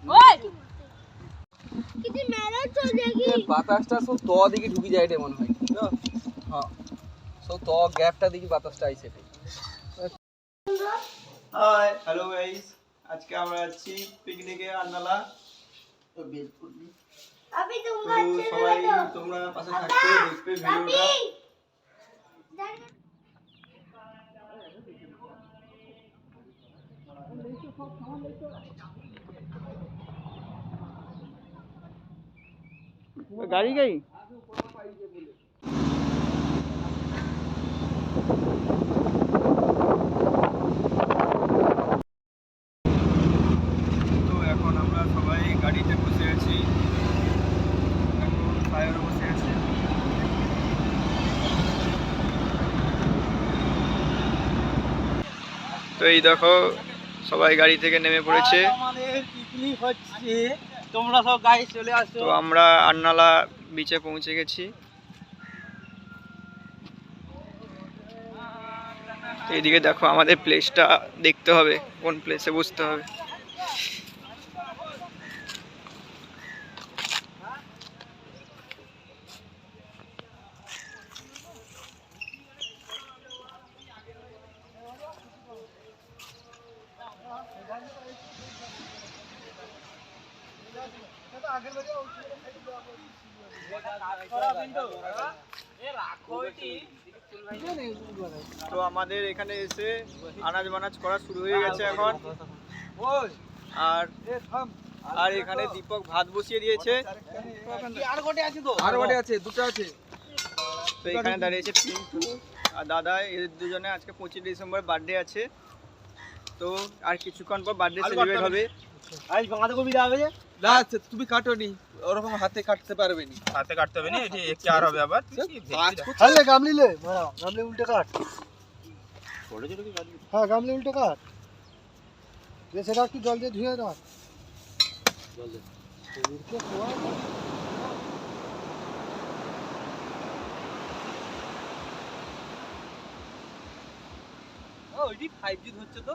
ওই কিছু মেলা চল দেখি বাতাসটা সব ত দিকে ঢুকে যায় রে মনে হয় না হ্যাঁ সব ত গ্যাপটা দিকে বাতাসটা আইছে রে হাই হ্যালো গাইস আজকে আমরা আছি পিকনিকে আন্নালা তো আমি সবাই তোমরা পাশে থাকবে দেখবে ভিডিওটা গাড়ি গাই তো এখন আমরা সবাই গাড়িতে বসে আছি এখন ফায়ার বসে আছে তো এই দেখো সবাই গাড়ি থেকে নেমে পড়েছে আমাদের পিকনিক হচ্ছে তোমরা সব গাড়ি চলে আসো তো আমরা আন্নালা বিচে পৌঁছে গেছি এইদিকে দেখো আমাদের প্লেসটা দেখতে হবে কোন প্লেসে বসতে হবে তো আমাদের এখানে এসে আনাজ বানাজ করা শুরু হয়ে গেছে এখন আর এখানে দীপক ভাত বসিয়ে দিয়েছে আর গোটে আছে দুটো আছে তো এখানে দাঁড়িয়েছে পিন্টু আর দাদা এদের দুজনে আজকে 25 ডিসেম্বর বার্থডে আছে তো আর কিছুক্ষণ পর বার্থডে সেলিব্রেট হবে আজ বাঁধাকপি দেওয়া হবে না তুমি কাটোনি ওরকম হাতে কাটতে পারবে নি হাতে কাটতে হবে না এটি একটু আর হবে আবার হ্যাঁ গামলি লে মারা গামলি উল্টে কাট হ্যাঁ গামলি উল্টে কাট সেটা একটু জল দিয়ে ধুয়ে দাও জল দিয়ে ওইটি 5G হচ্ছে তো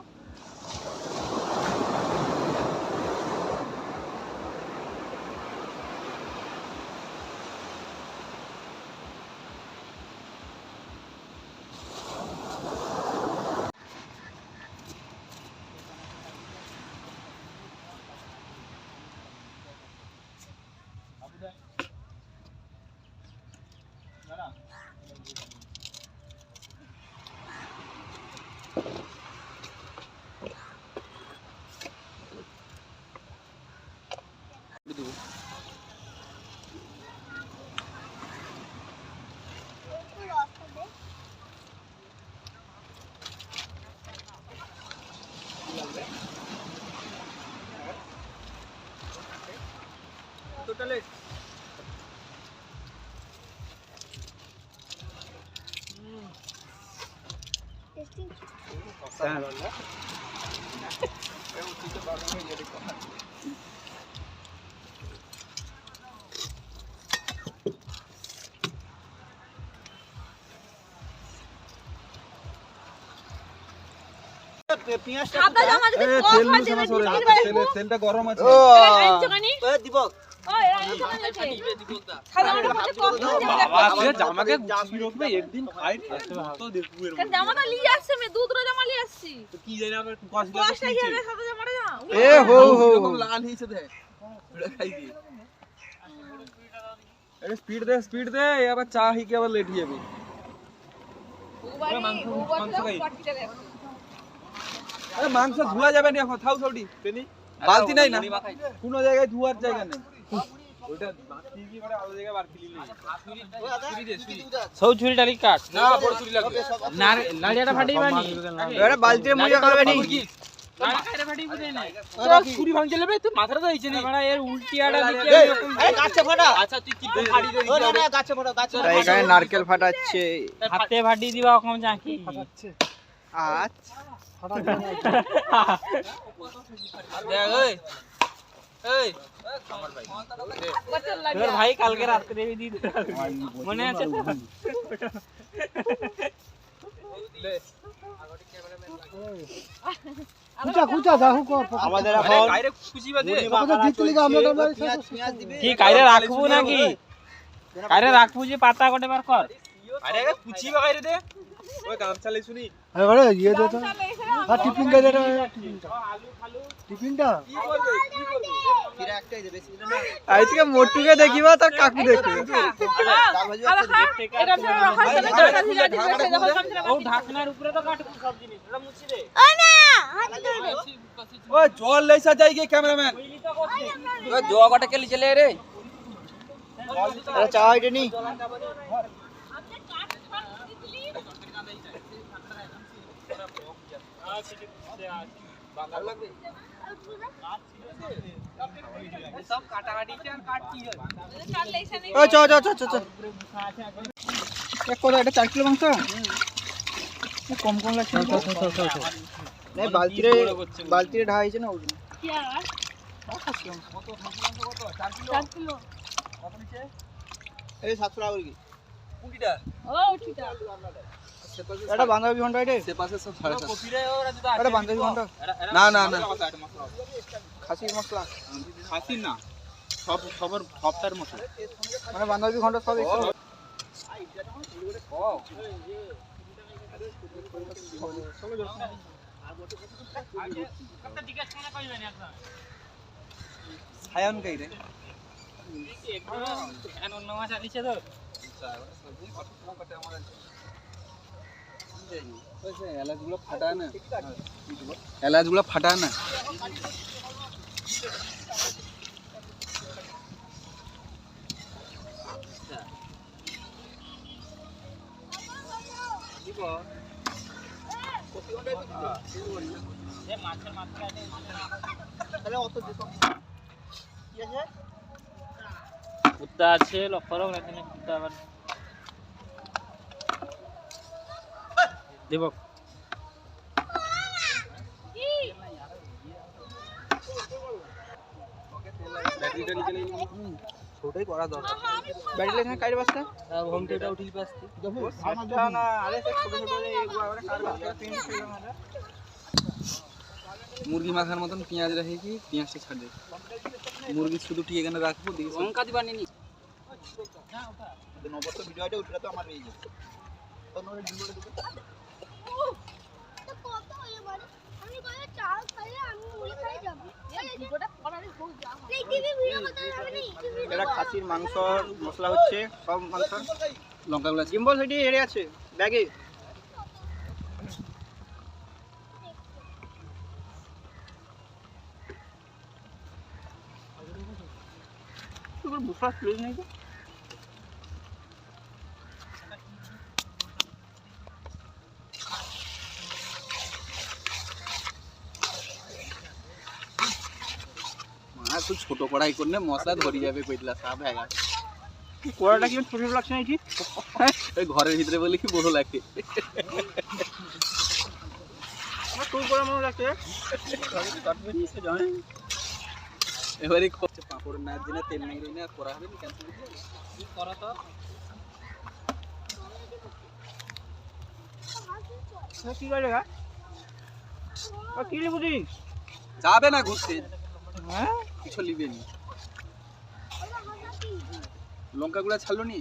টোটালে টেস্টিং সাদা জামা যদি কম হয় দেবে জিকির ভাই তেলটা গরম আছে দীপক সাদা জামা কম হয় জামাকে গুছিয়ে রাখবে একদিন খাই তো দেখবো কারণ জামাটা নিয়ে আসছে আমি দুটো জামা নিয়ে আসছি কি জানি আবার কষ্টটা কি হবে সাদা জামাটা না এ হো হো লাল হইছে দে পুরো খাই দি আরে স্পিড দে আবার চা হি কি আবার লেট হয়ে যাবে আরে মাংস ধোয়া যাবে না এখন থাও সৌটি পেনি বালতি নাই না কোনো জায়গায় ধোয়ার জায়গা নেই ওইটা বাকি কি করে আলাদা জায়গায় বার কিলি নেই সব ছুরি ডালি কাট না বড় চুরি লাগবে না লাড়িয়াটা ফাটিয়ে বানি এবারে বালতিতে মুজা করবে নি মাথাটা ফাটিয়ে বুঝে নাই ছুরি ভাঙতে লেবে তুই মাথাটা তো হইছে না বড়া এর উল্টিয়াটা দিকে এই গাছে ফাটা আচ্ছা তুই কি ফাড়ি দে না না গাছে ফাটা গাছে তো এখানে নারকেল ফাটাচ্ছে হাতে ফাটিয়ে দিবা কম চাকি ফাটাচ্ছে আচ্ছা ফাটা যায় না দেখ ওই এই তোর ভাই কালকে রাতে দিয়ে দিতে মনে আছে তো কুচা কুচা যাহু কর আমাদের আরে এখন গাইরে খুশি বাজে জিততে লিগে আমরা কি কাইরে রাখবো নাকি কাইরে রাখবো যে পাতা কটে বার কর আরে খুশি বা গাইরে দে ওই গামছা লাই শুনি আরে বড় ইয়ে দে তো আর টিফিন কা দে টিফিনটা কি করবে আজকে মোটুকে দেখিবা তার কাকু দেখবে ও ঢাকনার উপরে তো কাট সব জিনিস এটা মুছি দে ওই জল লাইসা যাই গে ক্যামেরাম্যান ওই জোয়া কটা কেলি চলে রে এটা চা আইডে নি সব কাটাকাটি আর কাট কি হয় ও চ চ চ চ এক কোলা এটা 4 কিলো মাংস কম কম লাগছে না বালতিরে ঢাইছে না ওই এই 700 টাকা কি কুটিটা এটা বাঁধাকপি ঘন্টা এটা সে পাশে সব 750 কপিরে ও রাজুদা এটা বাঁধাকপি ঘন্টা না না না খাসির মশলা খাসি না সব সবার সবটার মশলা মানে বাঁধাকপি ঘন্টা সব একটু ছায়ান গাইরে এখন অন্য মাছ আনিছে তো এলাচগুলো ফাটায় না এলাচগুলো ফাটায় না এ মাছের মাথা আছে তাহলে অত দিত কি আছে কুত্তা আছে লক্ষ্য রাখ এখানে কুত্তা আবার দেব ব্যাটারিটা নিচে নেই ছোটই করা দরকার ব্যাটারি এখানে কাইরে বাসটা হোম থিয়েটার উঠিল পাসতে না আরে ছোট ছোট এগুলো আবার কার বাসটা প্রিন্ট ছিল আমাদের মুরগি মাখার মতন পেঁয়াজ রেখে কি পেঁয়াজটা ছাড় দে মুরগি শুধু টি এখানে রাখবো দিকে লঙ্কা দিবা নি নবত ভিডিওটা উঠলে তো আমার এই যে তো নরে ডিমোলে দিতে কত হয়ে মানে আমি কই চাল খাইলে আমি মুড়ি খাই যাব এই ভিডিওটা করারই হোক যা এই টিভি ভিডিও করতে হবে না এটা খাসির মাংস মশলা হচ্ছে সব মাংস লঙ্কাগুলো জিম্বল সেটি এড়ে আছে ব্যাগে তোর বুফা প্লেন নেই তো মা তুই ছোট কড়াই করলে মশলা ধরে যাবে কইলা সাপ হয়ে গেছে কোড়াটা কি ছোট ছোট লাগছে না এটি ওই ঘরের ভিতরে বলে কি বড় লাগে আমার তুই কোড়া মনে লাগছে এবারে পাঁপড় না দিনে তেল নাই রে না করা হবে না ক্যান্সেল কি করো তো কি করে গা কি লিবুদি যাবে না ঘুরতে হ্যাঁ কিছু লিবে নি লঙ্কাগুলো ছাড়লো নি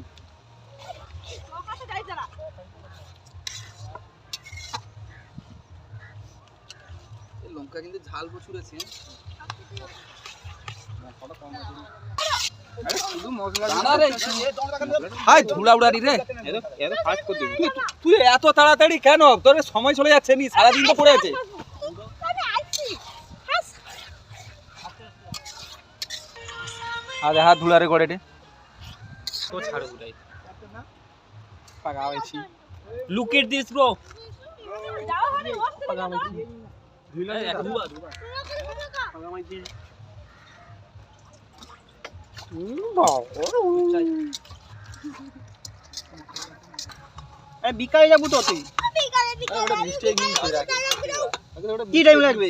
লঙ্কা কিন্তু ঝাল প্রচুর আছে শুধু মশলা হাই ধুলা উড়ারি রে তুই এত তাড়াতাড়ি কেন তোর সময় চলে যাচ্ছে নি সারাদিন তো পড়ে আছে আরে হাত ধুলা রে করে তো ছাড়ো গুলাই পাকা হয়েছি লুক এট দিস ব্রো যাও মানে মস্ত বিকালে যাবো তো তুই বিকালে বিকালে কি টাইম লাগবে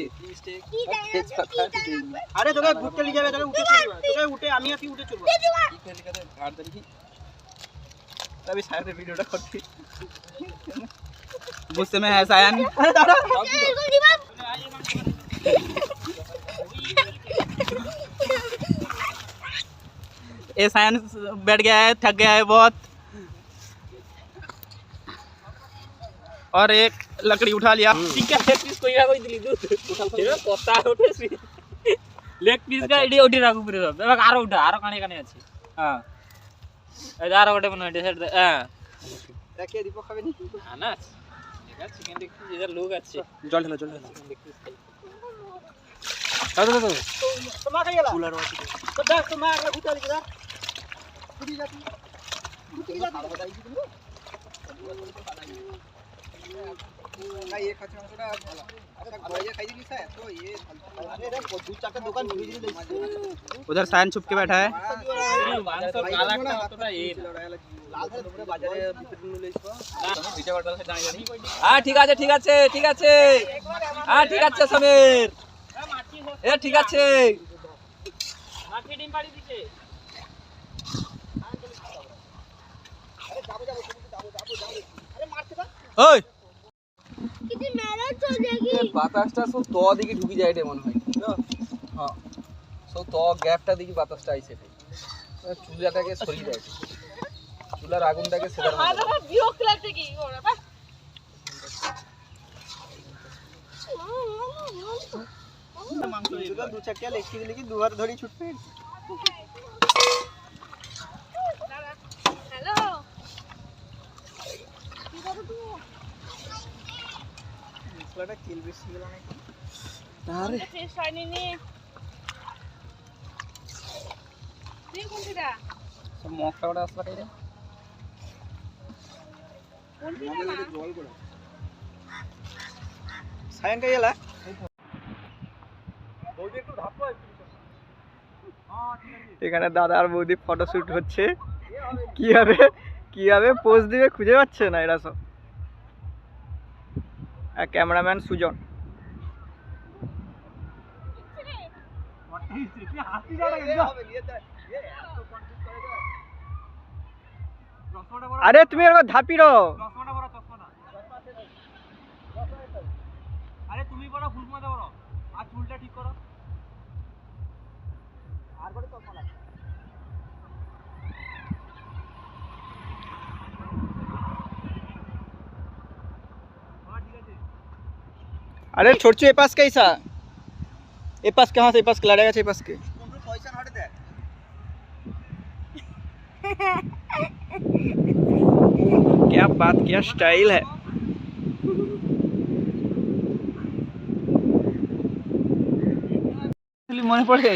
কি টাইম আরে তোকে ঘুরতে নিয়ে যাবে তোকে উঠে চলবে তোকে উঠে আমি আর তুই উঠে চলবো আমি সাইডে ভিডিওটা করছি गुस्से में है सायन। ये सायन बैठ गया है, थक गया है बहुत। और एक लकड़ी उठा लिया। ठीक है लेग পিস কইরা কই দিলি দুধ এবার কথা উঠেছি লেগ পিস গা এডি ওডি রাখু পুরো সব এবার আরো উঠা আরো কানে কানে আছে হ্যাঁ এই আরো ওটা মনে এটা সাইড হ্যাঁ রাখিয়ে দীপক খাবে নি না ঠিক আছে চিকেন দেখতে যেটা লোক আছে জল ঢালো জল ঢালো। তোমার খাই গেলা কুলার আছে তো দেখ তোমার আগে ঘুটা লিখে দাও ঘুটি যাতি ঘুটি যাতি না ये খাচ্ছে মাংসটা ভালো আচ্ছা ঘরে খাই দিলি স্যার তো ये अरे रे दो चार दुकान भेज दे उधर सायन छुप के बैठा है। মাংস কালারটা কতটা এই লাল ধরে পুরো বাজারে বিক্রি নিয়ে লইছো ভিডিও করতে দাঁড়ি দাঁড়ি हाँ ठीक আছে ঠিক আছে ঠিক আছে हाँ ঠিক আছে समीर ए ठीक আছে। মাটি ডিম পাড়ি দিছে আরে মারতে দাও ওই किती मेहनत चल जाएगी বাতাসটা সব তো দিকে ঢুকি যায় রে মনে হয়। হ্যাঁ সব তো গ্যাপটা দিকে বাতাসটা আইছে চুলাটাকে সরিয়ে দেয়, চুলার আগুনটাকে সেদার মতো। আমার বিরক্ত লাগছে কি ওরা বাহ মাংস দিলো দু চারটা লেগ পিস লিখি দুবার ধরে ছুটবে হ্যালো মশলাটা তেল বেশি গেল নাকি আরে ফ্রেশ হয়নি নি দিন কোনটা সব মকটা ওটা আসলা খাই রে। জল করে সায়ঙ্কাল গেলা এখানে দাদা আর বৌদি ফটোশুট হচ্ছে কিভাবে পোজ দিবে খুঁজে পাচ্ছে না এরা সব। আর ক্যামেরাম্যান সুজন আরে তুমি এরকম ধাপিরো আরে তুমি বড় ফুল মাথা বড় আর চুলটা ঠিক করো আর করে তো মালা अरे छोड़ ए पास कैसा ए पास कहाँ से ए पास लड़ेगा ए पास के क्या बात क्या स्टाइल है মনে পড়ে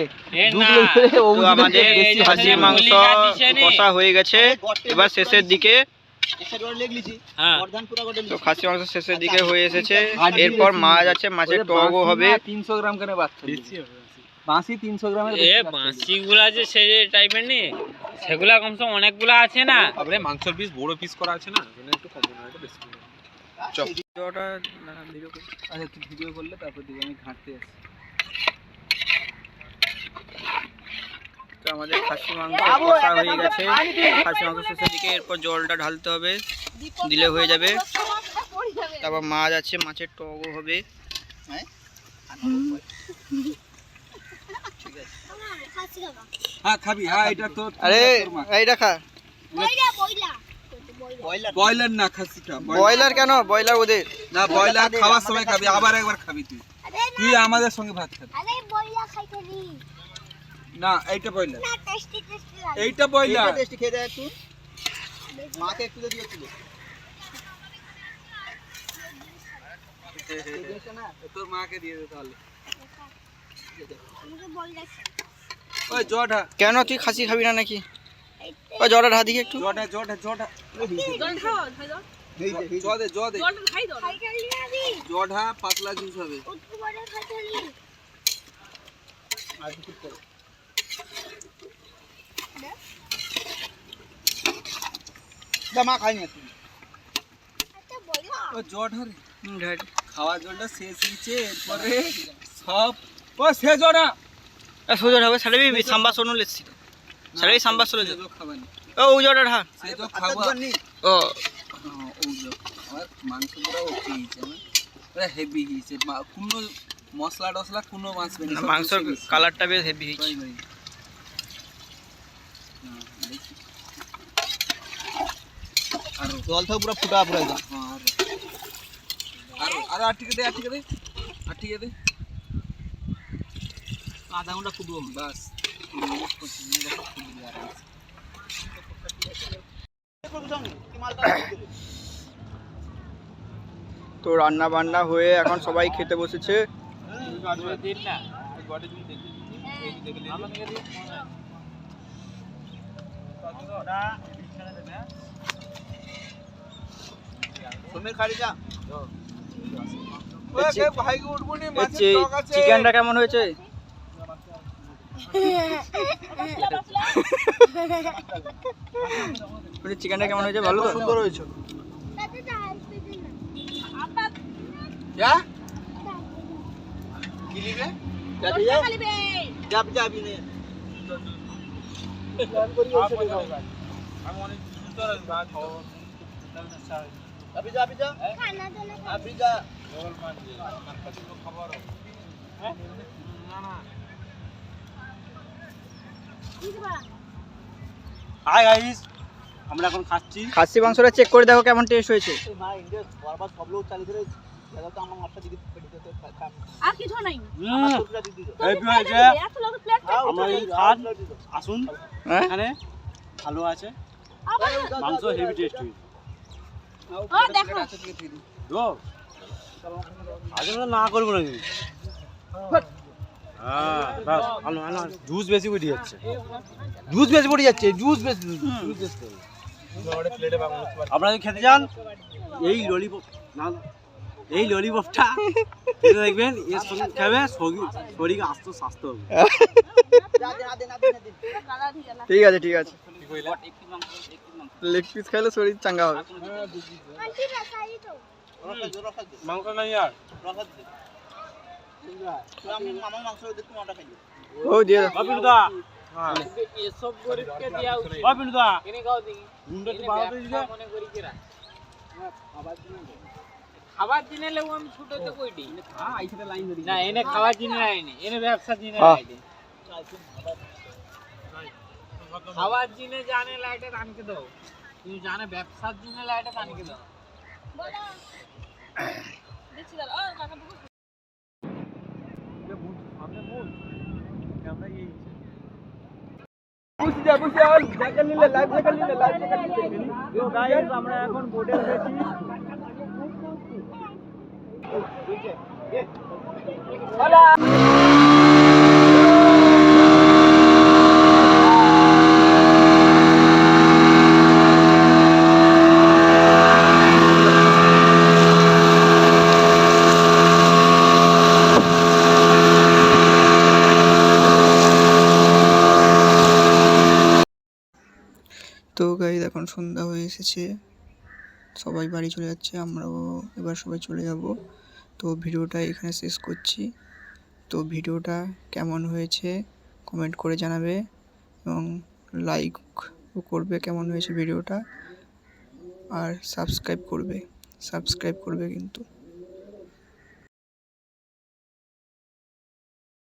তো আমাদের খাসির মাংস কষা হয়ে গেছে এবার শেষের দিকে তো খাসি মাংস শেষের দিকে হয়ে এসেছে এরপর মাছ আছে মাছের টকও হবে 300 গ্রাম করে বাচ্চা বাঁশি 300 গ্রামের এ বাঁশিগুলা যে সেই টাইপের নে সেগুলা কমসে কম অনেকগুলা আছে না আরে মাংসের পিস বড় পিস করা আছে না মানে একটু কম না এটা বেশি চপ ভিডিওটা ভিডিও আচ্ছা তুই ভিডিও করলে তারপর দিকে আমি ঘাটতে আসি। তো আমাদের খাসি মাংস কষা হয়ে গেছে খাসি মাংস শেষের দিকে এরপর জলটা ঢালতে হবে দিলে হয়ে যাবে তারপর মাছ আছে মাছের টকও হবে হ্যাঁ খাবি হ্যাঁ এটা তো আরে এইটা খা বয়লার না খাসিটা ব্রয়লার কেন ব্রয়লার ওদের না বয়লার খাওয়ার সময় খাবি আবার একবার খাবি তুই আমাদের সঙ্গে ভাত খাবি अरे बोला खाइतली না এইটা বয়লার ना टेस्टी टेस्टी লাগে এইটা বয়লার এটা টেস্টি খেয়ে দেয় একটু মাকে একটু দিয়ে দিও তোর মাকে দিয়ে দে তাহলে আমাকে বল দেখ ওই জটা কেন তুই খাসি খাবি না নাকি ওই জলটা ঢা দিকে একটু জটা জল খাও খাই দাও জদে জল খাই দাও খাইতলি না দি জটা পাতলা জুস হবে উত্তর বড় খাইতলি আর কিছু করো মা খাইনি তুই আচ্ছা বলা ও জটা রে ঢাই খাওয়া জলটা শেষ হচ্ছে এরপরে সব ও শেষ জটা সোজা হবে সাড়ে সাম্বা সোনো লেছি সাড়ে সাম্বা সোনো খাবানি ও জলটা ঢা সে তো খাওয়া ও ও ও মাংস পুরো ওকে হয়েছে পুরো হেভি হয়েছে কোনো মশলা টসলা কোনো মাছ বেশি মাংসর কালারটা বেশ হেভি হয়েছে। আর জল থাক পুরো ফুটা পুরো একদম। আর আর ঠিক আছে আর ঠিক আছে আধা ঘন্টা ফুটবো বাস। তো রান্না বান্না হয়ে এখন সবাই খেতে বসেছে। চিকেনটা কেমন হয়েছে? চিকেনটা কেমন হয়েছে? ভালো তো? সুন্দর হয়েছে। হাই গাইস, আমরা এখন খাচ্ছি খাসি মাংসটা চেক করে দেখো কেমন টেস্ট হয়েছে। আর কিছু নাই হেভি হয়েছে। এত লোক প্লেট আমরা এই খান আসুন, হ্যাঁ এখানে ভালো আছে মাংস, হেভি টেস্ট হয়েছে। ও দেখো তো আগে না করবো নাকি? হ্যাঁ বাস ভালো ভালো। জুস বেশি পড়ে যাচ্ছে, আপনারা যদি খেতে চান এই ললিপপ না, এই ললিপপটা খেতে দেখবেন, এর সঙ্গে খাবে শরীর আস্তে স্বাস্থ্য হবে। ঠিক আছে ঠিক আছে, লেগ পিস খাইলে শরীর চাঙ্গা হবে। মাংস নাই আর ও দিয়ে দাও। বাপিলুদা, এসব গরিবকে দেয়া উচিত। বাপিলুদা এনে খাও দেখি, মুন্ডা তো বাবা দিছে মনে করি কিরা খাবার দিনে লেও আমি ছুটতে কইটি। হ্যাঁ আইছে লাইন ধরি না, এনে খাবার দিনে আইনি, এনে ব্যবসা দিনে আইনি। খাবার দিনে জানে লাইটে টানকে দাও, তুমি জানে ব্যবসার দিনে লাইটে টানকে দাও। দেখছি দাঁড়া ও কাকা বুঝ আমরা এখন বোটে উঠেছি। তো গাইস এখন সন্ধ্যা হয়ে এসেছে, সবাই বাড়ি চলে যাচ্ছে, আমরাও এবার সবাই চলে যাব। তো ভিডিওটা এখানে শেষ করছি। তো ভিডিওটা কেমন হয়েছে কমেন্ট করে জানাবে এবং লাইকও করবে কেমন হয়েছে ভিডিওটা, আর সাবস্ক্রাইব করবে কিন্তু।